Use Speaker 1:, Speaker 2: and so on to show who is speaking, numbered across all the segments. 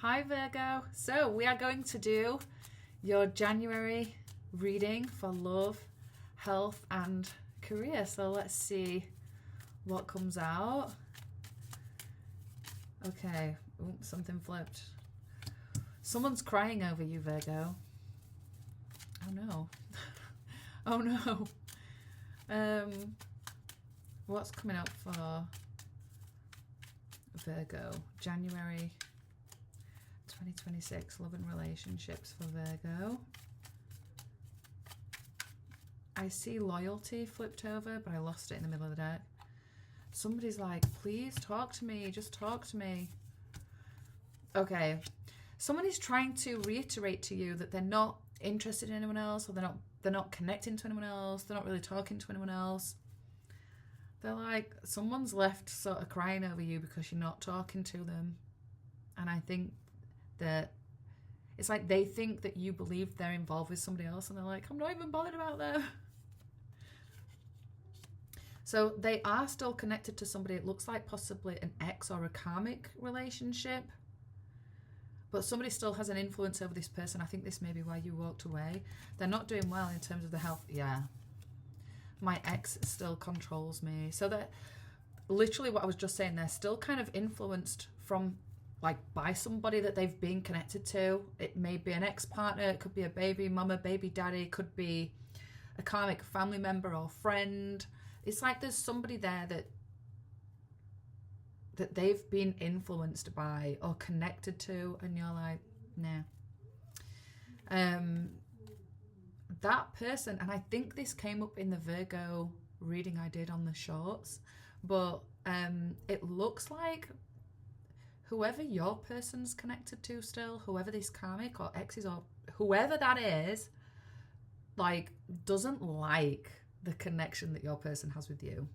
Speaker 1: Hi Virgo. So we are going to do your January reading for love, health and career. So let's see what comes out. Okay. Ooh, something flipped. Someone's crying over you, Virgo. Oh no. Oh no. What's coming up for Virgo? January 2026, love and relationships for Virgo. I see loyalty flipped over, but I lost it in the middle of the deck. Somebody's like, please talk to me, just talk to me. Okay. Somebody's trying to reiterate to you that they're not interested in anyone else, or they're not connecting to anyone else, they're not really talking to anyone else. They're like, someone's left sort of crying over you because you're not talking to them. And I think that it's like they think that you believe they're involved with somebody else, and they're like, I'm not even bothered about them. So they are still connected to somebody. It looks like possibly an ex or a karmic relationship, but somebody still has an influence over this person. I think this may be why you walked away. They're not doing well in terms of the health. Yeah. My ex still controls me. So that literally what I was just saying, they're still kind of influenced from like by somebody that they've been connected to. It may be an ex-partner, it could be a baby mama, baby daddy, it could be a karmic family member or friend. It's like there's somebody there that they've been influenced by or connected to, and you're like, nah. That person, and I think this came up in the Virgo reading I did on the shorts, but it looks like whoever your person's connected to still, whoever this karmic or ex is or whoever that is, like doesn't like the connection that your person has with you.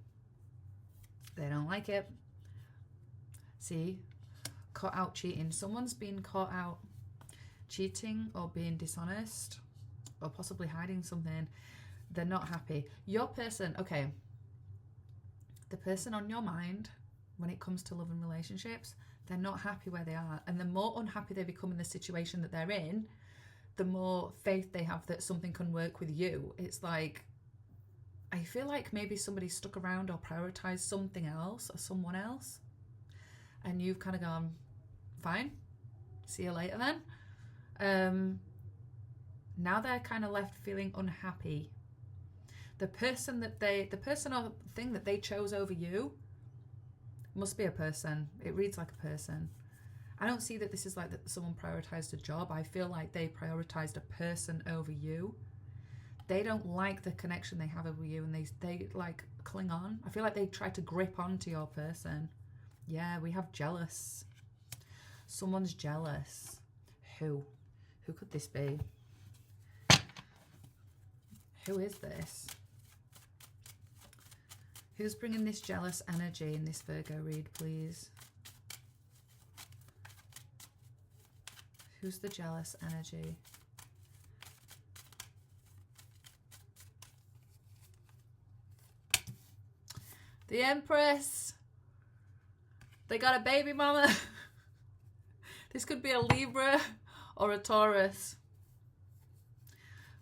Speaker 1: They don't like it. See, caught out cheating. Someone's been caught out cheating or being dishonest or possibly hiding something. They're not happy. Your person, okay, the person on your mind when it comes to love and relationships, they're not happy where they are. And the more unhappy they become in the situation that they're in, the more faith they have that something can work with you. It's like, I feel like maybe somebody stuck around or prioritized something else or someone else, and you've kind of gone, fine, see you later then. Now they're kind of left feeling unhappy. The person or thing that they chose over you must be a person. It reads like a person. I don't see that this is like that someone prioritized a job. I feel like they prioritized a person over you. They don't like the connection they have over you, and they like cling on. I feel like they try to grip onto your person. Yeah, we have jealous. Someone's jealous. Who could this be? Who is this? Who's bringing this jealous energy in this Virgo read, please? Who's the jealous energy? The Empress. They got a baby mama. This could be a Libra or a Taurus.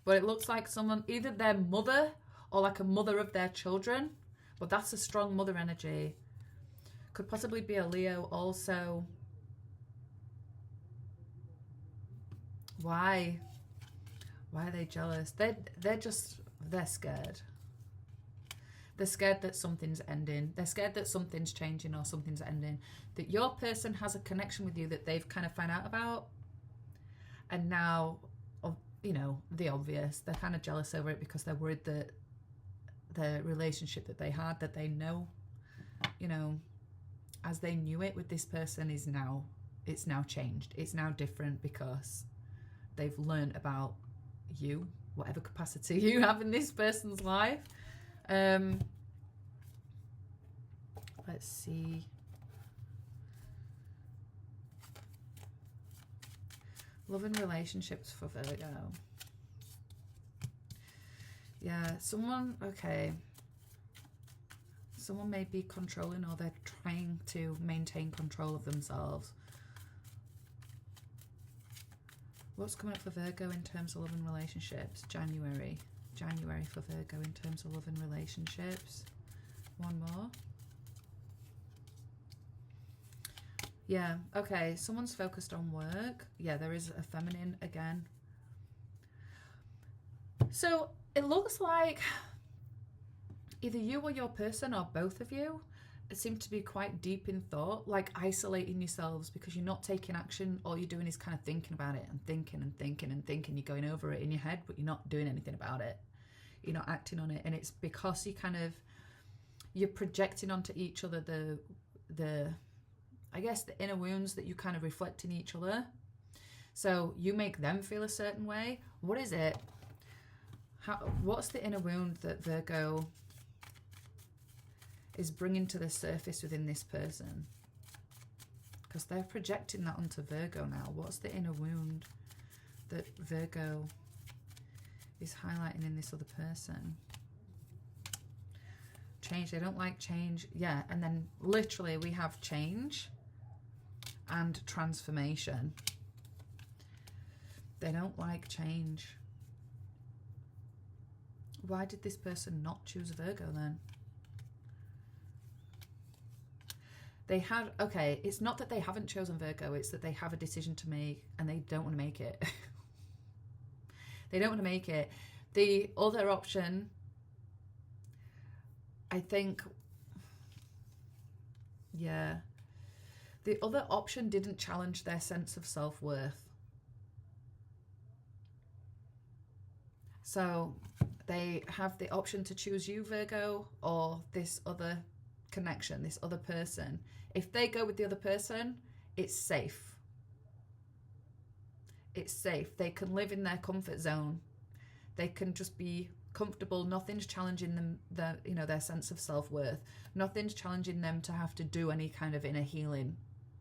Speaker 1: But it looks like someone, either their mother or like a mother of their children. But that's a strong mother energy. Could possibly be a Leo also. Why? Why are they jealous? They're scared. They're scared that something's ending. They're scared that something's changing or something's ending. That your person has a connection with you that they've kind of found out about. And now, you know, the obvious. They're kind of jealous over it because they're worried that the relationship that they had, that they know, you know, as they knew it with this person it's now changed. It's now different because they've learned about you, whatever capacity you have in this person's life. Let's see. Love and relationships for Virgo. Yeah, someone, okay. Someone may be controlling, or they're trying to maintain control of themselves. What's coming up for Virgo in terms of love and relationships? January. January for Virgo in terms of love and relationships. One more. Yeah, okay. Someone's focused on work. Yeah, there is a feminine again. So it looks like either you or your person or both of you seem to be quite deep in thought, like isolating yourselves because you're not taking action. All you're doing is kind of thinking about it and thinking and thinking and thinking. You're going over it in your head, but you're not doing anything about it. You're not acting on it. And it's because you're projecting onto each other the I guess the inner wounds that you kind of reflect in each other. So you make them feel a certain way. What is it? What's the inner wound that Virgo is bringing to the surface within this person? Because they're projecting that onto Virgo now. What's the inner wound that Virgo is highlighting in this other person? Change. They don't like change. Yeah, and then literally we have change and transformation. They don't like change. Why did this person not choose Virgo then? They had, okay, it's not that they haven't chosen Virgo, it's that they have a decision to make and they don't want to make it. They don't want to make it. The other option, I think, yeah, the other option didn't challenge their sense of self-worth. So they have the option to choose you, Virgo, or this other connection, this other person. If they go with the other person, it's safe. It's safe. They can live in their comfort zone. They can just be comfortable. Nothing's challenging them, their sense of self-worth. Nothing's challenging them to have to do any kind of inner healing.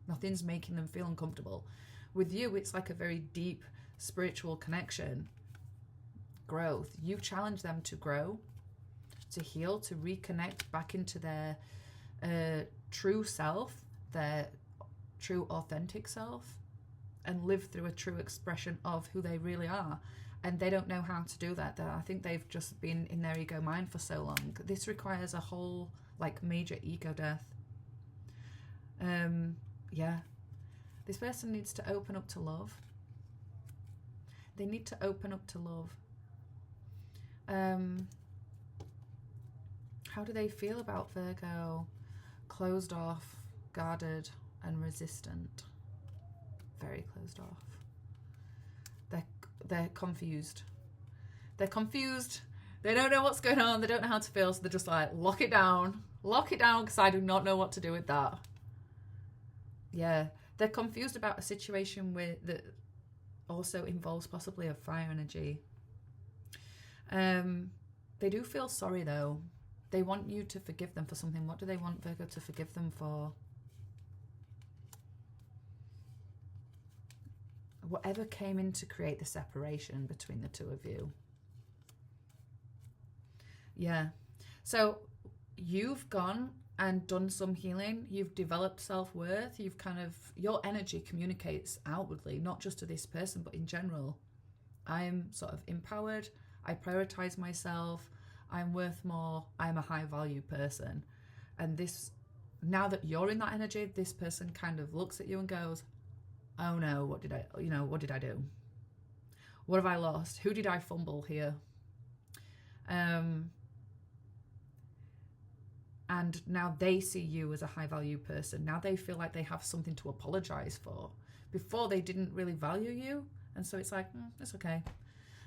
Speaker 1: Nothing's making them feel uncomfortable. With you, it's like a very deep spiritual connection. Growth. You challenge them to grow, to heal, to reconnect back into their true self, their true authentic self, and live through a true expression of who they really are. And they don't know how to do that. I think they've just been in their ego mind for so long. This requires a whole major ego death. Yeah, this person needs to open up to love. They need to open up to love. How do they feel about Virgo? Closed off, guarded, and resistant. Very closed off. They're confused. They're confused. They don't know what's going on. They don't know how to feel. So they're just like, lock it down. Lock it down because I do not know what to do with that. Yeah. They're confused about a situation that also involves possibly a fire energy. They do feel sorry though. They want you to forgive them for something. What do they want Virgo to forgive them for? Whatever came in to create the separation between the two of you. Yeah. So you've gone and done some healing. You've developed self-worth. Your energy communicates outwardly, not just to this person, but in general. I'm sort of empowered. I prioritize myself. I'm worth more. I'm a high value person. And now that you're in that energy, this person kind of looks at you and goes, oh no, what did I do? What have I lost? Who did I fumble here? And now they see you as a high value person. Now they feel like they have something to apologize for. Before they didn't really value you. And so it's like, it's okay.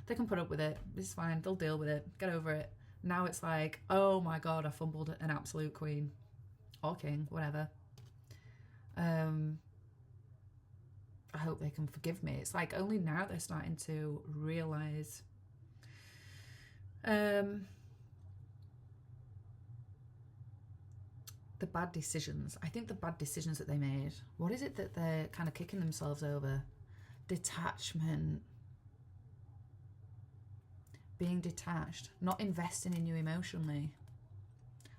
Speaker 1: They can put up with it. It's fine. They'll deal with it. Get over it. Now it's like, oh my God, I fumbled an absolute queen or king, whatever. I hope they can forgive me. It's like only now they're starting to realize the bad decisions. I think the bad decisions that they made. What is it that they're kind of kicking themselves over? Detachment. Being detached. Not investing in you emotionally.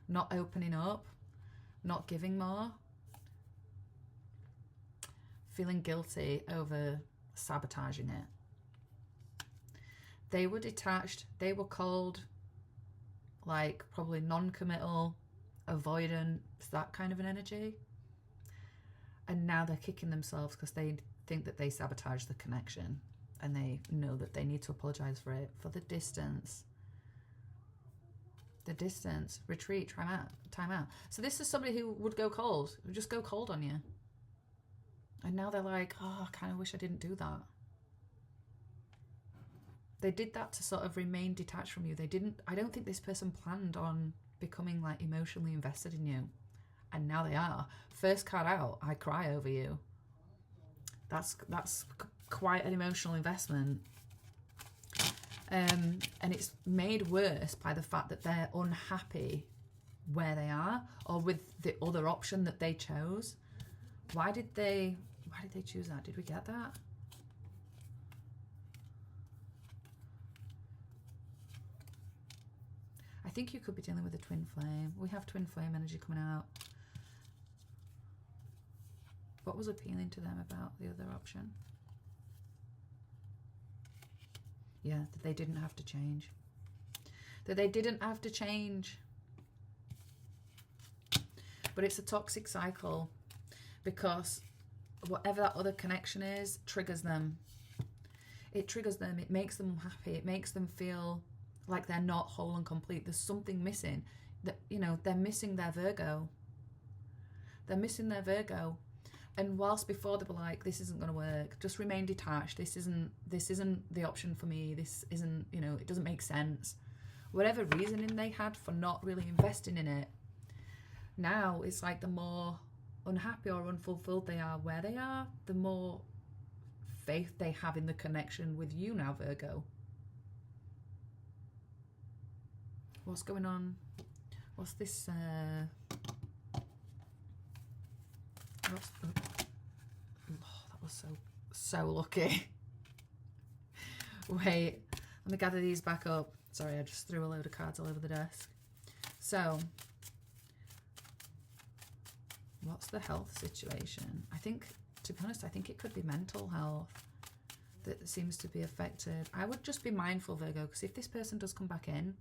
Speaker 1: Not opening up. Not giving more. Feeling guilty over sabotaging it. They were detached. They were cold, like probably non-committal, avoidant, that kind of an energy. And now they're kicking themselves because they think that they sabotaged the connection, and they know that they need to apologize for it, for the distance. The distance, retreat, time out. So this is somebody who would go cold, would just go cold on you. And now they're like, oh, I kind of wish I didn't do that. They did that to sort of remain detached from you. They didn't, I don't think this person planned on becoming like emotionally invested in you. And now they are. First card out, I cry over you. That's quite an emotional investment. And it's made worse by the fact that they're unhappy where they are, or with the other option that they chose. Why did they choose that? Did we get that? I think you could be dealing with a twin flame. We have twin flame energy coming out. What was appealing to them about the other option? Yeah, that they didn't have to change. That they didn't have to change. But it's a toxic cycle, because whatever that other connection is triggers them. It triggers them. It makes them happy. It makes them feel like they're not whole and complete. There's something missing. That, you know, they're missing their Virgo. They're missing their Virgo. And whilst before they were like, this isn't going to work, just remain detached. This isn't the option for me. This isn't, you know, it doesn't make sense. Whatever reasoning they had for not really investing in it, now it's like the more unhappy or unfulfilled they are where they are, the more faith they have in the connection with you now, Virgo. What's going on? What's this? That was so lucky. Wait, let me gather these back up. Sorry, I just threw a load of cards all over the desk. So, what's the health situation? I think, to be honest, I think it could be mental health that seems to be affected. I would just be mindful, Virgo, because if this person does come back in,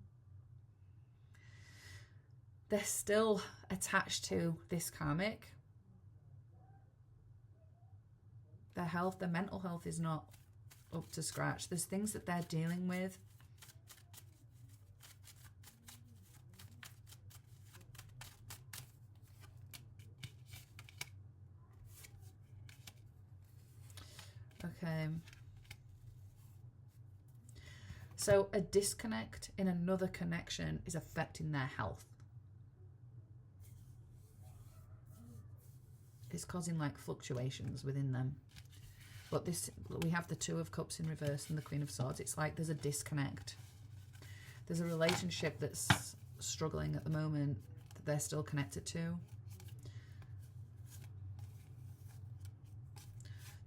Speaker 1: they're still attached to this karmic. Their health, their mental health is not up to scratch. There's things that they're dealing with. Okay. So a disconnect in another connection is affecting their health. It's causing like fluctuations within them. But this, we have the Two of Cups in reverse and the Queen of Swords. It's like there's a disconnect. There's a relationship that's struggling at the moment that they're still connected to.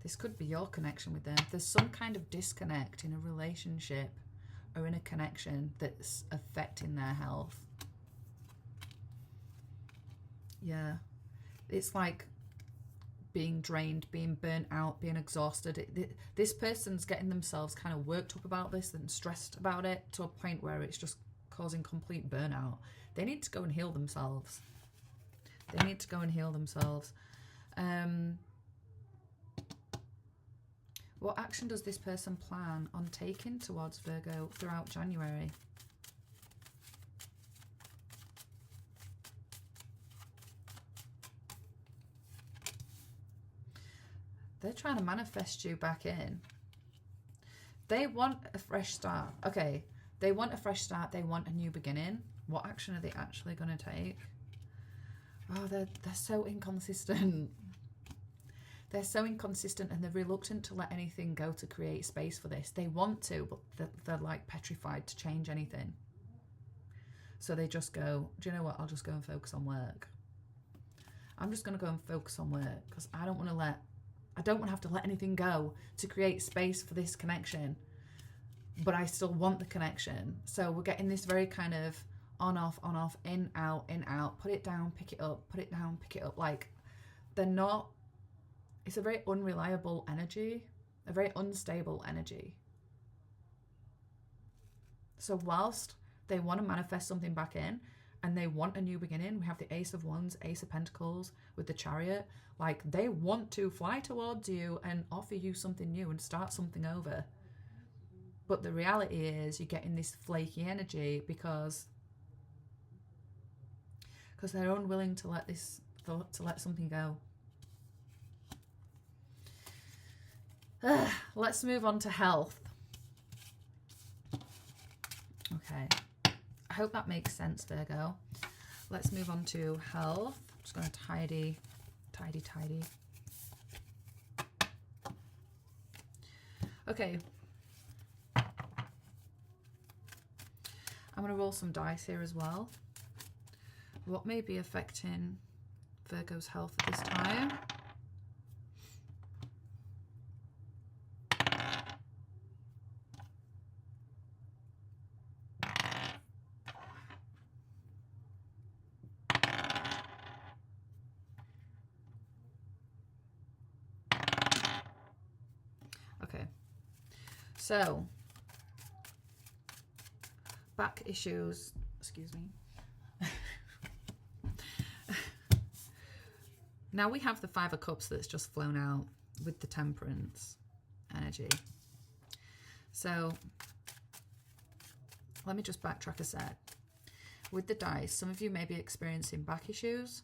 Speaker 1: This could be your connection with them. There's some kind of disconnect in a relationship or in a connection that's affecting their health. Yeah. It's like being drained, being burnt out, being exhausted. This person's getting themselves kind of worked up about this and stressed about it to a point where it's just causing complete burnout. They need to go and heal themselves. They need to go and heal themselves. What action does this person plan on taking towards Virgo throughout January? They're trying to manifest you back in. They want a fresh start. Okay, they want a fresh start. They want a new beginning. What action are they actually going to take? Oh, they're so inconsistent. They're so inconsistent, and they're reluctant to let anything go to create space for this. They want to, but they're like petrified to change anything. So they just go, do you know what? I'll just go and focus on work. I'm just going to go and focus on work because I don't want to have to let anything go to create space for this connection, but I still want the connection. So we're getting this very kind of on, off, in, out, put it down, pick it up, put it down, pick it up. Like, they're not, it's a very unreliable energy, a very unstable energy. So whilst they want to manifest something back in and they want a new beginning, we have the Ace of Wands, Ace of Pentacles with the Chariot. Like, they want to fly towards you and offer you something new and start something over. But the reality is you're getting this flaky energy because they're unwilling to let something go. Let's move on to health. Okay. I hope that makes sense, Virgo. Let's move on to health. I'm just going to tidy. Okay. I'm going to roll some dice here as well. What may be affecting Virgo's health at this time? Okay, so back issues, excuse me. Now we have the Five of Cups that's just flown out with the Temperance energy. So let me just backtrack a sec. With the dice, some of you may be experiencing back issues.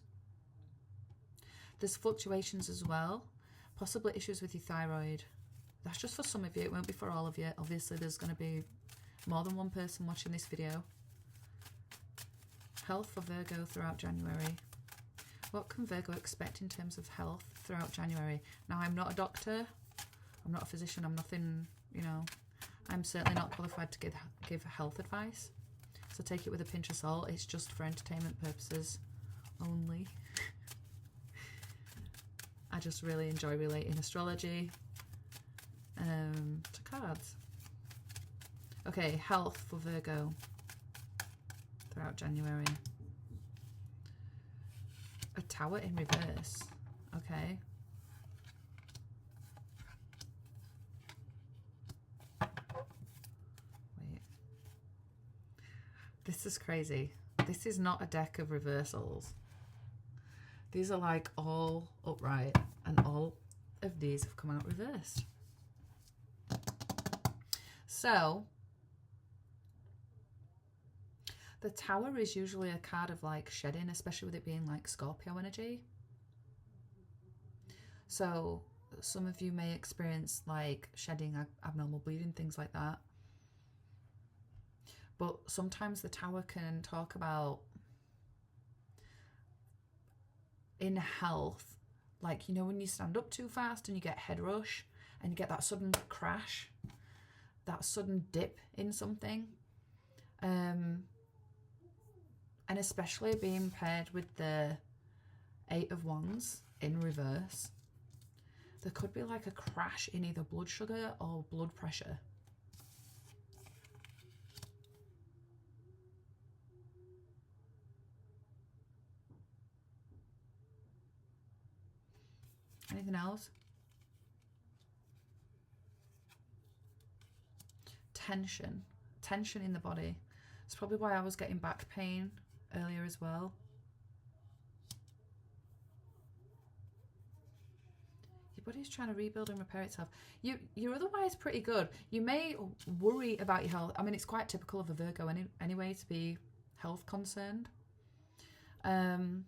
Speaker 1: There's fluctuations as well, possibly issues with your thyroid. That's just for some of you, it won't be for all of you. Obviously, there's going to be more than one person watching this video. Health for Virgo throughout January. What can Virgo expect in terms of health throughout January? Now, I'm not a doctor. I'm not a physician. I'm nothing, you know. I'm certainly not qualified to give health advice. So take it with a pinch of salt. It's just for entertainment purposes only. I just really enjoy relating astrology to cards. Okay, health for Virgo throughout January. A Tower in reverse. Okay. Wait. This is crazy. This is not a deck of reversals. These are like all upright, and all of these have come out reversed. So the Tower is usually a card of like shedding, especially with it being like Scorpio energy. So some of you may experience like shedding, abnormal bleeding, things like that. But sometimes the Tower can talk about in health, like, you know, when you stand up too fast and you get head rush and you get that sudden crash, that sudden dip in something. And especially being paired with the Eight of Wands in reverse, there could be like a crash in either blood sugar or blood pressure. Anything else? Tension in the body. It's probably why I was getting back pain earlier as well. Your body's trying to rebuild and repair itself. You're otherwise pretty good. You may worry about your health. I mean, it's quite typical of a Virgo anyway to be health concerned. Being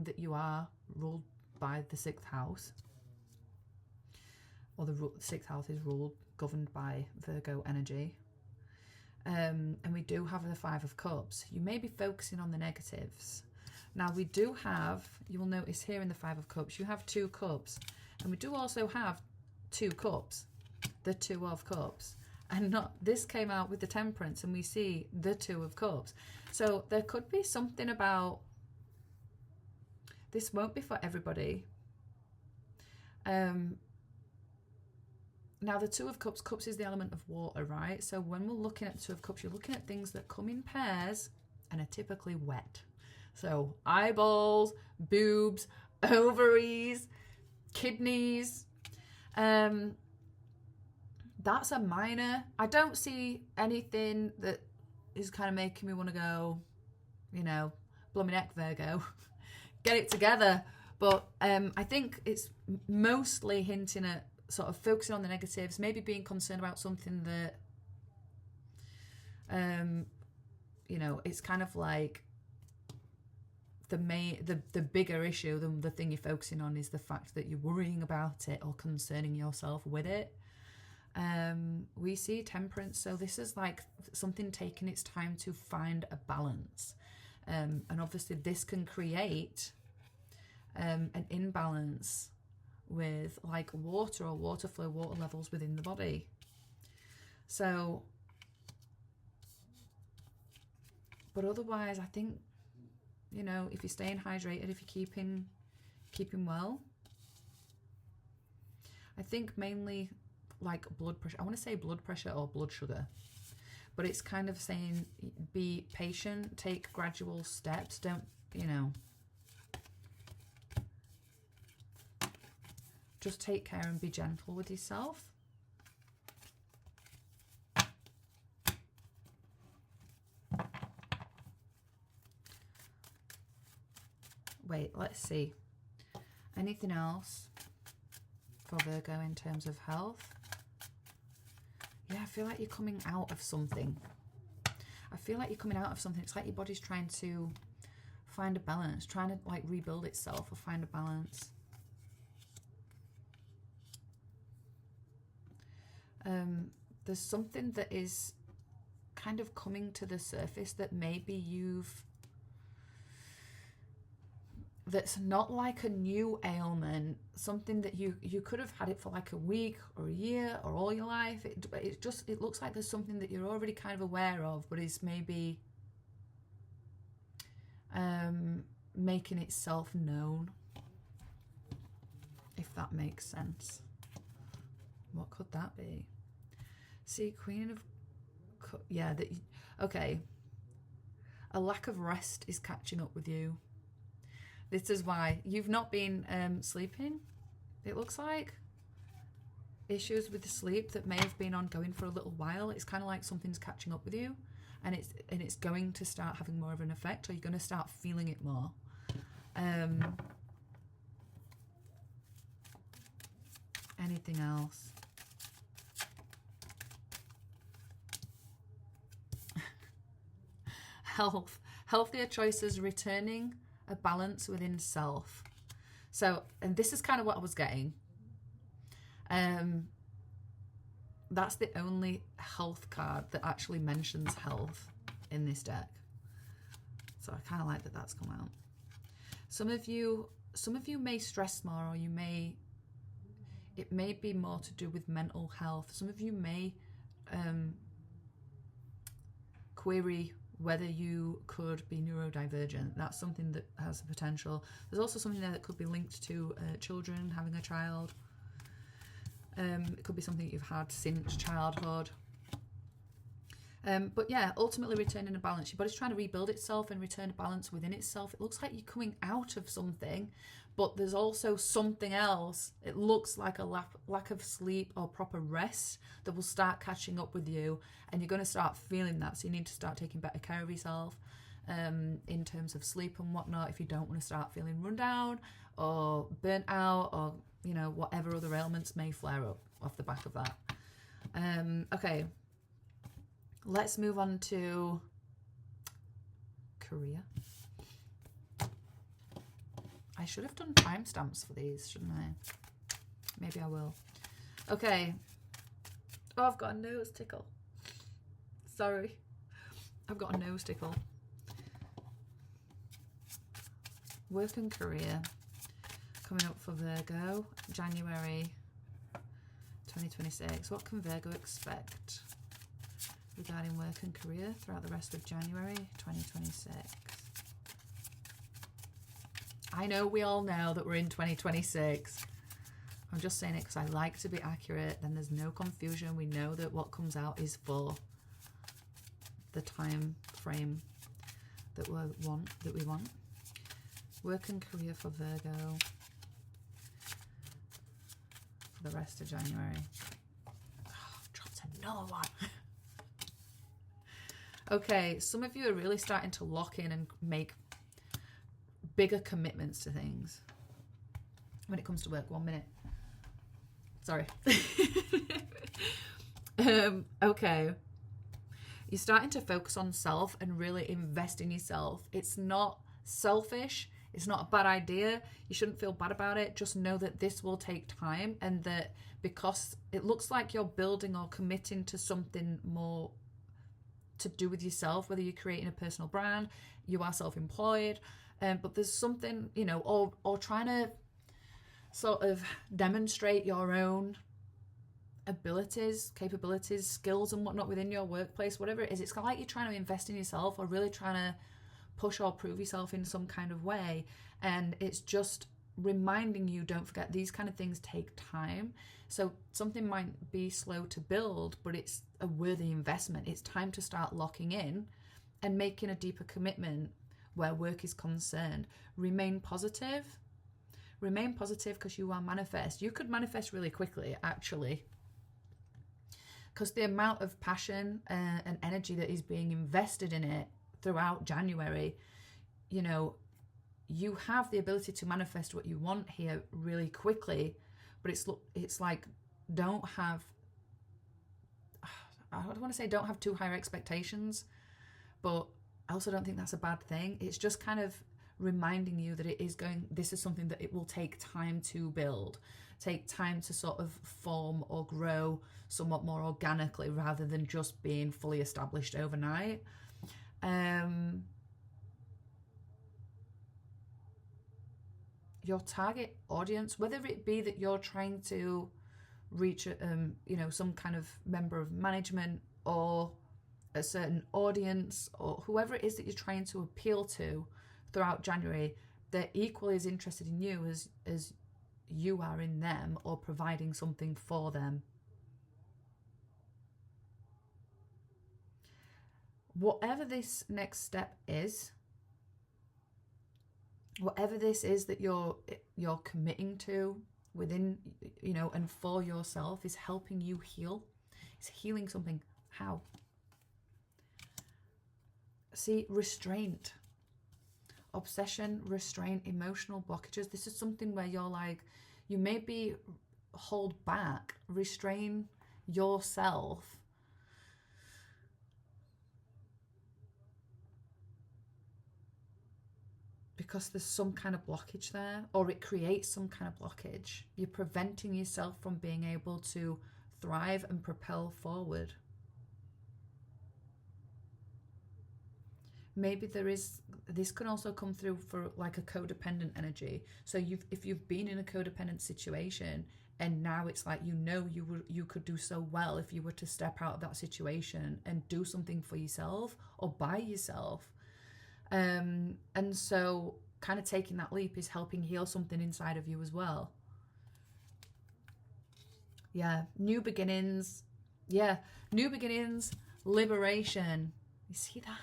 Speaker 1: that you are ruled by the 6th house, or the 6th house is governed by Virgo energy. And we do have the Five of Cups. You may be focusing on the negatives. Now we do have, you will notice here in the Five of Cups, you have 2 cups. And we do also have 2 cups, the Two of Cups. And not, this came out with the Temperance and we see the Two of Cups. So there could be something about, this won't be for everybody. Now, the Two of Cups is the element of water, right? So when we're looking at the Two of Cups, you're looking at things that come in pairs and are typically wet. So eyeballs, boobs, ovaries, kidneys. That's a minor. I don't see anything that is kind of making me want to go, you know, blooming heck, Virgo, get it together. But I think it's mostly hinting at sort of focusing on the negatives, maybe being concerned about something that, you know, it's kind of like the bigger issue than the thing you're focusing on is the fact that you're worrying about it or concerning yourself with it. We see temperance, so this is like something taking its time to find a balance, and obviously this can create an imbalance with like water or water flow, water levels within the body. So, but otherwise I think, you know, if you're staying hydrated, if you're keeping well, I think mainly like blood pressure. I want to say blood pressure or blood sugar, but it's kind of saying be patient, take gradual steps, don't, you know, just take care and be gentle with yourself. Wait, let's see. Anything else for Virgo in terms of health? Yeah, I feel like you're coming out of something. I feel like you're coming out of something. It's like your body's trying to find a balance, trying to like rebuild itself or find a balance. There's something that is kind of coming to the surface that maybe that's not like a new ailment, something that you could have had it for like a week or a year or all your life. It looks like there's something that you're already kind of aware of, but is maybe making itself known, if that makes sense. What could that be? See, Queen of... Yeah, okay. A lack of rest is catching up with you. This is why you've not been sleeping, it looks like. Issues with the sleep that may have been ongoing for a little while. It's kind of like something's catching up with you, and it's going to start having more of an effect, or you're going to start feeling it more. Anything else? Health. Healthier choices, returning a balance within self. So, and this is kind of what I was getting. That's the only health card that actually mentions health in this deck. So I kind of like that that's come out. Some of you may stress more, or it may be more to do with mental health. Some of you may query whether you could be neurodivergent. That's something that has the potential. There's also something there that could be linked to children, having a child. It could be something that you've had since childhood. But yeah, ultimately returning a balance. Your body's trying to rebuild itself and return a balance within itself. It looks like you're coming out of something, but there's also something else. It looks like a lack of sleep or proper rest that will start catching up with you, and you're going to start feeling that. So you need to start taking better care of yourself in terms of sleep and whatnot, if you don't want to start feeling run down or burnt out, or, you know, whatever other ailments may flare up off the back of that. Okay, let's move on to career. I should have done timestamps for these, shouldn't I? Maybe I will. Okay. Oh, I've got a nose tickle. Sorry. I've got a nose tickle. Work and career. Coming up for Virgo, January 2026. What can Virgo expect regarding work and career throughout the rest of January 2026? I know we all know that we're in 2026. I'm just saying it because I like to be accurate. Then there's no confusion. We know that what comes out is for the time frame that we want. Work and career for Virgo for the rest of January. Oh, another one. Okay, some of you are really starting to lock in and make bigger commitments to things when it comes to work. 1 minute. Sorry. Okay. You're starting to focus on self and really invest in yourself. It's not selfish. It's not a bad idea. You shouldn't feel bad about it. Just know that this will take time, and that because it looks like you're building or committing to something more to do with yourself, whether you're creating a personal brand, you are self-employed, but there's something, you know, or trying to sort of demonstrate your own abilities, capabilities, skills and whatnot within your workplace, whatever it is. It's kind of like you're trying to invest in yourself or really trying to push or prove yourself in some kind of way. And it's just reminding you, don't forget, these kind of things take time. So something might be slow to build, but it's a worthy investment. It's time to start locking in and making a deeper commitment where work is concerned. Remain positive. Remain positive because you are manifest. You could manifest really quickly, actually, because the amount of passion and energy that is being invested in it throughout January, you know, you have the ability to manifest what you want here really quickly. But it's like, I don't want to say don't have too high expectations, but I also don't think that's a bad thing. It's just kind of reminding you that this is something that it will take time to build, take time to sort of form or grow somewhat more organically rather than just being fully established overnight. Your target audience, whether it be that you're trying to reach some kind of member of management or a certain audience, or whoever it is that you're trying to appeal to throughout January, they're equally as interested in you as you are in them, or providing something for them. Whatever this next step is, whatever this is that you're committing to within, you know, and for yourself, is helping you heal. It's healing something. How? See, restraint, obsession, restraint, emotional blockages. This is something where you're like, you maybe hold back, restrain yourself because there's some kind of blockage there, or it creates some kind of blockage. You're preventing yourself from being able to thrive and propel forward. Maybe this can also come through for like a codependent energy. So if you've been in a codependent situation and now it's like, you know, you could do so well if you were to step out of that situation and do something for yourself or by yourself. And so kind of taking that leap is helping heal something inside of you as well. Yeah, new beginnings. Yeah, new beginnings, liberation. You see that?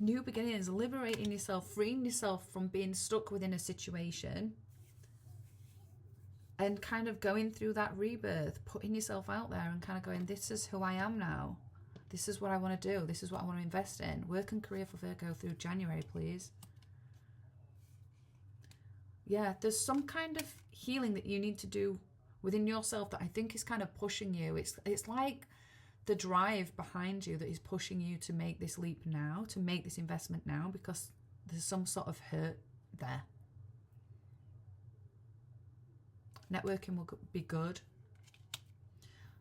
Speaker 1: New beginnings, liberating yourself, freeing yourself from being stuck within a situation and kind of going through that rebirth, putting yourself out there and kind of going, this is who I am now. This is what I want to do. This is what I want to invest in. Work and career for Virgo through January, please. Yeah, there's some kind of healing that you need to do within yourself that I think is kind of pushing you. It's like the drive behind you that is pushing you to make this leap now, to make this investment now, because there's some sort of hurt there. Networking will be good.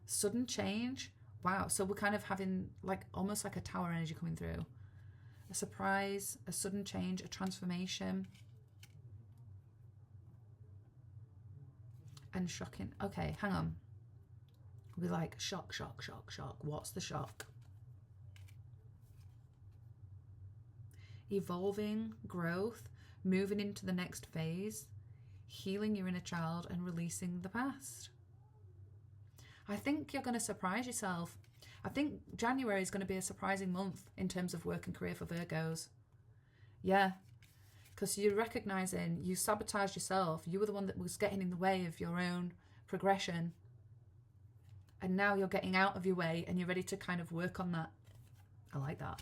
Speaker 1: Sudden change. Wow, so we're kind of having like almost like a tower energy coming through. A surprise, a sudden change, a transformation. And shocking. Okay, hang on. We're like shock, shock, shock, shock. What's the shock? Evolving, growth, moving into the next phase, healing your inner child and releasing the past. I think you're going to surprise yourself. I think January is going to be a surprising month in terms of work and career for Virgos. Yeah, because you're recognizing you sabotaged yourself. You were the one that was getting in the way of your own progression. And now you're getting out of your way and you're ready to kind of work on that. I like that.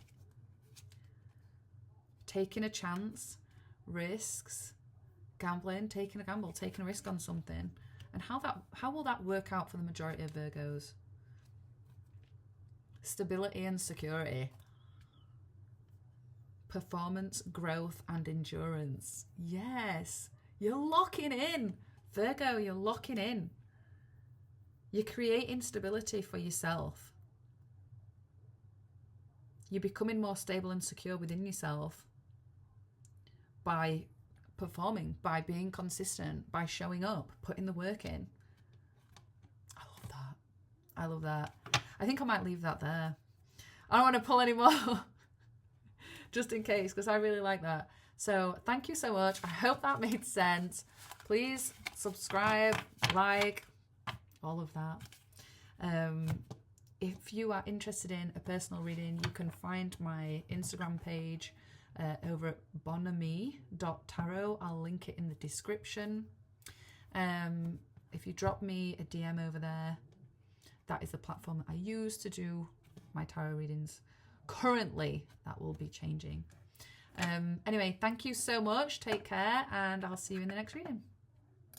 Speaker 1: Taking a chance, risks, gambling, taking a gamble, taking a risk on something. And how will that work out for the majority of Virgos? Stability and security. Performance, growth, and endurance. Yes, you're locking in. Virgo, you're locking in. You're creating stability for yourself. You're becoming more stable and secure within yourself by performing, by being consistent, by showing up, putting the work in. I love that. I love that. I think I might leave that there. I don't want to pull any more just in case, because I really like that. So thank you so much. I hope that made sense. Please subscribe, like, all of that. If you are interested in a personal reading, you can find my Instagram page over at bonami.tarot. I'll link it in the description. If you drop me a DM over there, that is the platform that I use to do my tarot readings. Currently, that will be changing. Anyway, thank you so much. Take care, and I'll see you in the next reading.